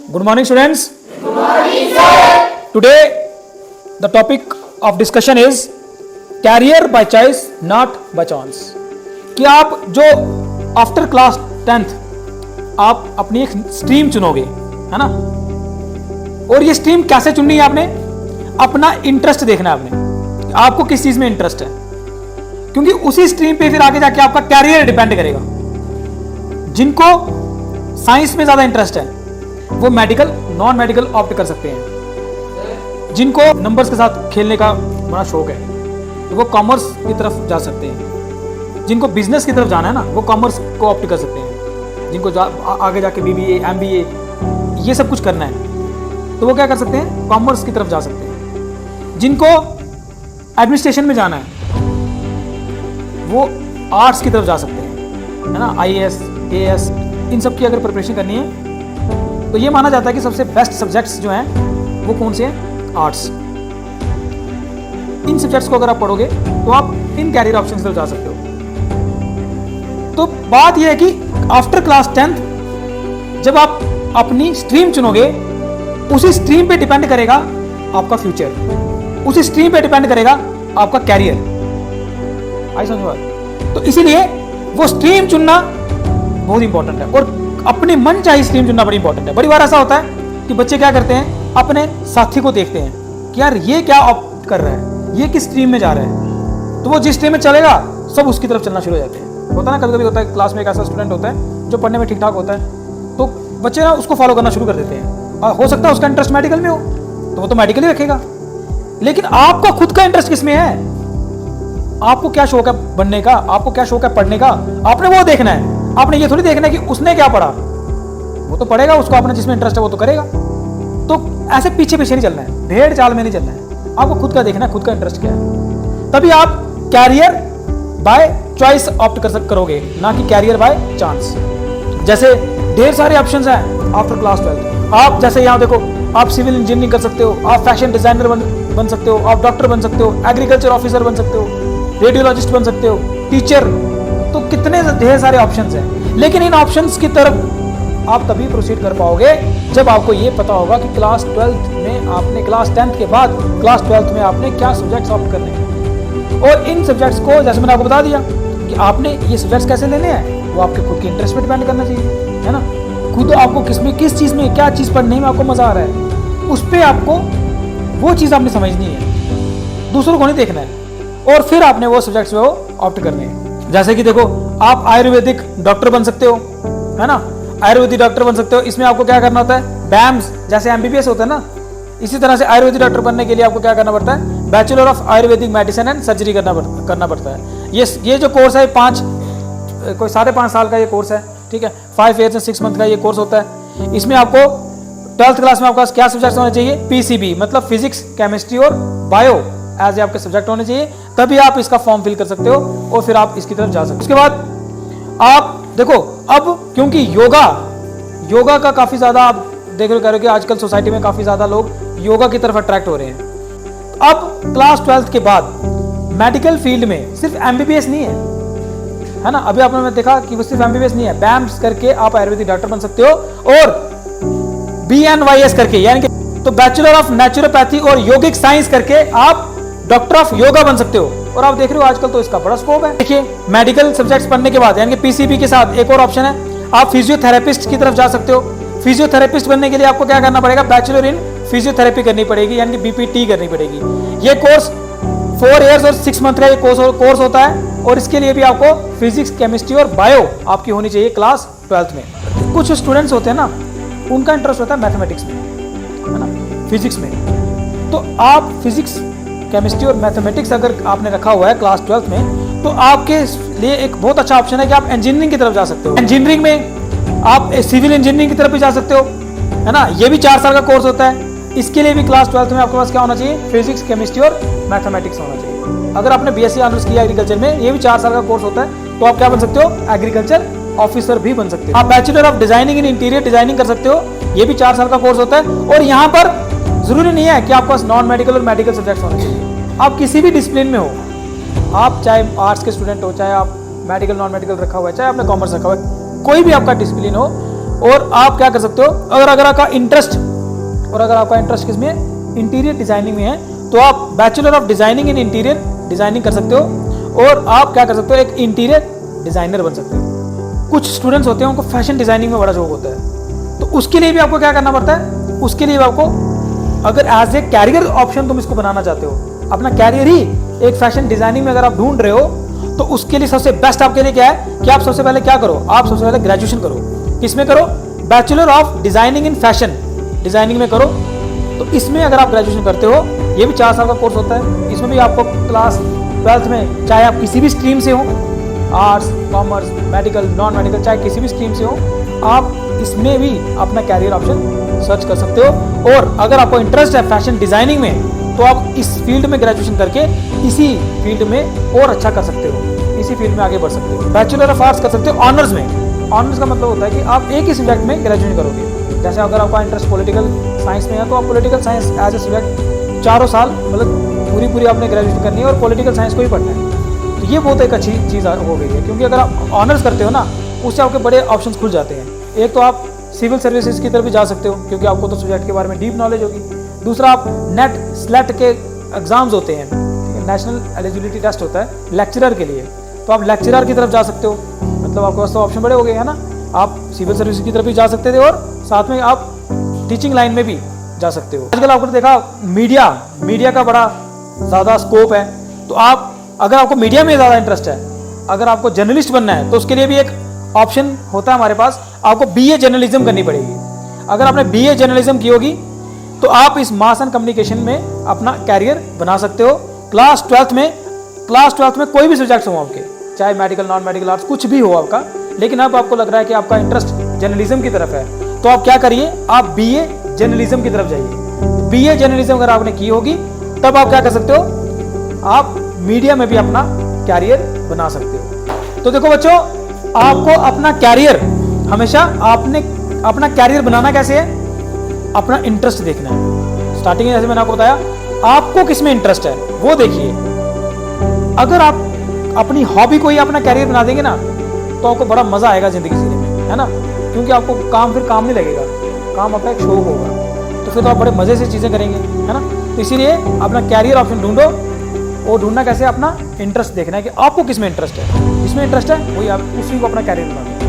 Good morning, students. Good morning, sir. Today, the topic of discussion is career by choice, not by chance. कि आप जो after class 10th आप अपनी एक stream चुनोगे, है ना? और ये स्ट्रीम कैसे चुननी है आपने? अपना इंटरेस्ट देखना है आपने, आपको किस चीज में इंटरेस्ट है, क्योंकि उसी स्ट्रीम पे फिर आगे जाके आपका कैरियर डिपेंड करेगा। जिनको साइंस में ज्यादा इंटरेस्ट है वो मेडिकल, नॉन मेडिकल ऑप्ट कर सकते हैं। जिनको नंबर्स के साथ खेलने का बड़ा शौक है तो वो कॉमर्स की तरफ जा सकते हैं। जिनको बिजनेस की तरफ जाना है ना वो कॉमर्स को ऑप्ट कर सकते हैं। जिनको आगे जाके BBA, MBA ये सब कुछ करना है तो वो क्या कर सकते हैं, कॉमर्स की तरफ जा सकते हैं। जिनको एडमिनिस्ट्रेशन में जाना है वो आर्ट्स की तरफ जा सकते हैं, है ना? IAS, AS इन सब की अगर प्रिपरेशन करनी है तो ये माना जाता है कि सबसे बेस्ट सब्जेक्ट्स जो हैं वो कौन से हैं, आर्ट्स। इन सब्जेक्ट्स को अगर आप पढ़ोगे तो आप इन कैरियर ऑप्शन की तरफ जा सकते हो। तो बात यह है कि आफ्टर क्लास 10th जब आप अपनी स्ट्रीम चुनोगे उसी स्ट्रीम पे डिपेंड करेगा आपका फ्यूचर, उसी स्ट्रीम पे डिपेंड करेगा आपका कैरियर। आई समझ बात? तो इसीलिए वो स्ट्रीम चुनना बहुत इंपॉर्टेंट है और अपने मन चाही स्ट्रीम चुनना बड़ी इंपॉर्टेंट है। बड़ी बार ऐसा होता है कि बच्चे क्या करते हैं, अपने साथी को देखते हैं कि यार ये क्या ऑप्ट कर रहा है, ये किस स्ट्रीम में जा रहा है, तो वो जिस स्ट्रीम में चलेगा सब उसकी तरफ चलना शुरू हो जाते हैं। होता है ना, कभी कभी होता है क्लास में एक ऐसा स्टूडेंट होता है जो पढ़ने में ठीक ठाक होता है तो बच्चे ना उसको फॉलो करना शुरू कर देते हैं। हो सकता है उसका इंटरेस्ट मेडिकल में हो तो वो तो मेडिकल ही रखेगा, लेकिन आपका खुद का इंटरेस्ट किस में है, आपको क्या शौक है बनने का, आपको क्या शौक है पढ़ने का, आपने वो देखना है। आपने ये थोड़ी देखना है कि उसने क्या पढ़ा, वो तो पढ़ेगा, उसको अपना जिसमें इंटरेस्ट है वो तो करेगा। तो ऐसे पीछे पीछे नहीं चलना है, भेड़ चाल में नहीं चलना है, आपको खुद का देखना है, खुद का इंटरेस्ट क्या है। तभी आप कैरियर बाय चॉइस ऑप्ट करोगे, ना कि कैरियर बाय चांस। जैसे ढेर सारे ऑप्शंस हैं आफ्टर क्लास 12। आप जैसे यहाँ देखो, आप सिविल इंजीनियरिंग कर सकते हो, आप फैशन डिजाइनर बन सकते हो, आप डॉक्टर बन सकते हो, एग्रीकल्चर ऑफिसर बन सकते हो, रेडियोलॉजिस्ट बन सकते हो, टीचर, तो कितने ढेर सारे ऑप्शंस हैं। लेकिन इन ऑप्शंस की तरफ आप तभी प्रोसीड कर पाओगे जब आपको ये पता होगा कि क्लास 12th में आपने, क्लास 10th के बाद क्लास 12th में आपने क्या सब्जेक्ट्स ऑप्ट करने हैं। और इन सब्जेक्ट्स को जैसे मैंने आपको बता दिया कि आपने ये सब्जेक्ट्स कैसे लेने हैं, वो आपके खुद के इंटरेस्ट पे डिपेंड करना चाहिए, है ना? खुद आपको किस चीज़ में, क्या चीज़ पढ़ने में आपको मज़ा आ रहा है, उस पर आपको वो चीज़ आपने समझनी है, दूसरों को नहीं देखना है। और फिर आपने वो सब्जेक्ट्स वो ऑप्ट करने हैं। जैसे कि देखो, आप आयुर्वेदिक डॉक्टर बन सकते हो, है ना? आयुर्वेदिक डॉक्टर बन सकते हो। इसमें आपको क्या करना होता है, BAMS जैसे MBBS होता है ना, इसी तरह से आयुर्वेदिक डॉक्टर बनने के लिए आपको क्या करना पड़ता है, bachelor of Ayurvedic medicine and surgery करना पड़ता है। ये जो कोर्स है 5.5 साल का ये कोर्स है, ठीक है? 5 years and 6 months का ये कोर्स होता है। इसमें आपको 12th क्लास में आपका क्या सब्जेक्ट होने चाहिए, PCB मतलब फिजिक्स, केमिस्ट्री और बायो एज आपके सब्जेक्ट होने चाहिए, तभी आप इसका फॉर्म फिल कर सकते हो और फिर आप इसकी तरफ जा सकते हो। उसके बाद आप देखो, अब क्योंकि योगा का काफी ज्यादा आप देख रहे हो कि आजकल सोसाइटी में काफी ज्यादा लोग योगा की तरफ अट्रैक्ट हो रहे हैं। अब क्लास 12th के बाद मेडिकल फील्ड में सिर्फ MBBS नहीं है ना? अभी आपने देखा कि वो सिर्फ MBBS नहीं है, BAMS करके आप आयुर्वेदिक डॉक्टर बन सकते हो और BNYS करके यानी कि तो बैचलर ऑफ नेचुरोपैथी और योगिक साइंस करके आप डॉक्टर ऑफ योगा बन सकते हो। और आप देख रहे हो आजकल तो इसका बड़ा स्कोप है। देखिए, मेडिकल सब्जेक्ट्स पढ़ने के बाद यानी कि PCB के साथ एक और ऑप्शन है, आप फिजियोथेरेपिस्ट की तरफ जा सकते हो। फिजियोथेरेपिस्ट बनने के लिए आपको क्या करना पड़ेगा, बैचलर इन फिजियोथेरेपी करनी पड़ेगी यानी कि BPT करनी पड़ेगी। ये कोर्स 4 years और 6 month का ये कोर्स होता है और इसके लिए भी आपको फिजिक्स, केमिस्ट्री और बायो आपकी होनी चाहिए क्लास 12th में। कुछ स्टूडेंट्स होते हैं ना, उनका इंटरेस्ट होता है मैथमेटिक्स में, है ना, फिजिक्स में, तो आप फिजिक्स, केमिस्ट्री और मैथमेटिक्स अगर आपने रखा हुआ है क्लास 12th में तो आपके लिए एक बहुत अच्छा ऑप्शन है कि आप इंजीनियरिंग की तरफ जा सकते हो। इंजीनियरिंग में आप सिविल इंजीनियरिंग की तरफ भी जा सकते हो, है ना? ये भी 4 साल का कोर्स होता है। इसके लिए भी क्लास 12th में आपके पास क्या होना चाहिए, फिजिक्स, केमिस्ट्री और मैथमेटिक्स होना चाहिए। अगर आपने BSc ऑनर्स किया एग्रीकल्चर में, ये भी 4 साल का कोर्स होता है, तो आप क्या बन सकते हो, एग्रीकल्चर ऑफिसर भी बन सकते हो। आप bachelor of designing in interior designing कर सकते हो, ये भी 4 साल का कोर्स होता है। और यहाँ पर जरूरी नहीं है कि आपके पास नॉन मेडिकल और मेडिकल सब्जेक्ट्स होने चाहिए, आप किसी भी डिसिप्लिन में हो, आप चाहे आर्ट्स के स्टूडेंट हो, चाहे आप मेडिकल नॉन मेडिकल रखा हुआ है, चाहे आपने कॉमर्स रखा हुआ है, कोई भी आपका डिसिप्लिन हो, और आप क्या कर सकते हो, अगर आपका इंटरेस्ट किसमें, इंटीरियर डिजाइनिंग में है, तो आप bachelor of designing in interior designing कर सकते हो और आप क्या कर सकते हो, एक इंटीरियर डिजाइनर बन सकते हो। कुछ स्टूडेंट्स होते हैं उनको फैशन डिजाइनिंग में बड़ा शौक होता है, तो उसके लिए भी आपको क्या करना पड़ता है, उसके लिए भी आपको अगर एज ए कैरियर ऑप्शन तुम इसको बनाना चाहते हो, अपना कैरियर ही एक फैशन डिजाइनिंग में अगर आप ढूंढ रहे हो, तो उसके लिए सबसे बेस्ट आपके लिए क्या है कि आप सबसे पहले क्या करो, आप सबसे पहले ग्रेजुएशन करो। किसमें करो, bachelor of designing in fashion designing में करो। तो इसमें अगर आप ग्रेजुएशन करते हो, ये भी 4 साल का कोर्स होता है, इसमें भी आपको क्लास 12th में चाहे आप किसी भी स्ट्रीम से हो, arts, commerce, medical, non medical, चाहे किसी भी स्ट्रीम से हो, आप इसमें भी अपना कैरियर ऑप्शन सर्च कर सकते हो। और अगर आपको इंटरेस्ट है फैशन डिजाइनिंग में, तो आप इस फील्ड में ग्रेजुएशन करके इसी फील्ड में और अच्छा कर सकते हो, इसी फील्ड में आगे बढ़ सकते हो। बैचलर ऑफ आर्ट्स कर सकते हो ऑनर्स में। ऑनर्स का मतलब होता है कि आप एक ही सब्जेक्ट में ग्रेजुएशन करोगे। जैसे अगर आपका इंटरेस्ट पॉलिटिकल साइंस में है, तो आप political science as a subject 4 साल मतलब पूरी आपने ग्रेजुएशन करनी है और पॉलिटिकल साइंस को ही पढ़ना है। तो ये बहुत एक अच्छी चीज़ हो गई है, क्योंकि अगर आप ऑनर्स करते हो ना, उससे आपके बड़े ऑप्शंस खुल जाते हैं। एक तो आप सिविल सर्विसेज की तरफ भी जा सकते हो, क्योंकि आपको तो सब्जेक्ट के बारे में डीप नॉलेज होगी। दूसरा, आप नेट स्लेट के एग्जाम्स होते हैं, नेशनल एलिजिबिलिटी टेस्ट होता है लेक्चरर के लिए, तो आप लेक्चरर की तरफ जा सकते हो। मतलब आपके पास तो ऑप्शन बड़े हो गए हैं ना, आप सिविल सर्विस की तरफ भी जा सकते थे और साथ में आप टीचिंग लाइन में भी जा सकते हो। आजकल आपने देखा मीडिया का बड़ा ज़्यादा स्कोप है, तो आप अगर आपको मीडिया में ज़्यादा इंटरेस्ट है, अगर आपको जर्नलिस्ट बनना है, तो उसके लिए भी एक ऑप्शन होता है हमारे पास, आपको BA जर्नलिज्म करनी पड़ेगी। अगर आपने BA जर्नलिज्म की होगी, तो आप इस मास एंड कम्युनिकेशन में अपना कैरियर बना सकते हो। क्लास 12th में कोई भी सब्जेक्ट हो आपके, चाहे मेडिकल, नॉन मेडिकल, आर्ट्स, कुछ भी हो आपका, लेकिन अब आपको लग रहा है कि आपका इंटरेस्ट जर्नलिज्म की तरफ है, तो आप क्या करिए, आप BA जर्नलिज्म की तरफ जाइए। BA जर्नलिज्म अगर आपने की होगी, तब आप क्या कर सकते हो, आप मीडिया में भी अपना कैरियर बना सकते हो। तो देखो बच्चों, आपको अपना कैरियर हमेशा आपने अपना कैरियर बनाना कैसे है, अपना इंटरेस्ट देखना है। स्टार्टिंग में जैसे मैंने आपको बताया, आपको किस में इंटरेस्ट है वो देखिए। अगर आप अपनी हॉबी को ही अपना कैरियर बना देंगे ना, तो आपको बड़ा मजा आएगा जिंदगी जीने में, है ना। क्योंकि आपको फिर काम नहीं लगेगा, काम आपका एक शौक होगा, तो फिर तो आप बड़े मजे से चीजें करेंगे, है ना। तो इसीलिए अपना कैरियर ऑप्शन ढूंढो, और ढूंढना कैसे, अपना इंटरेस्ट देखना है कि आपको किस में इंटरेस्ट है, जिसमें इंटरेस्ट है वही आप उसी को अपना कैरियर बना दो।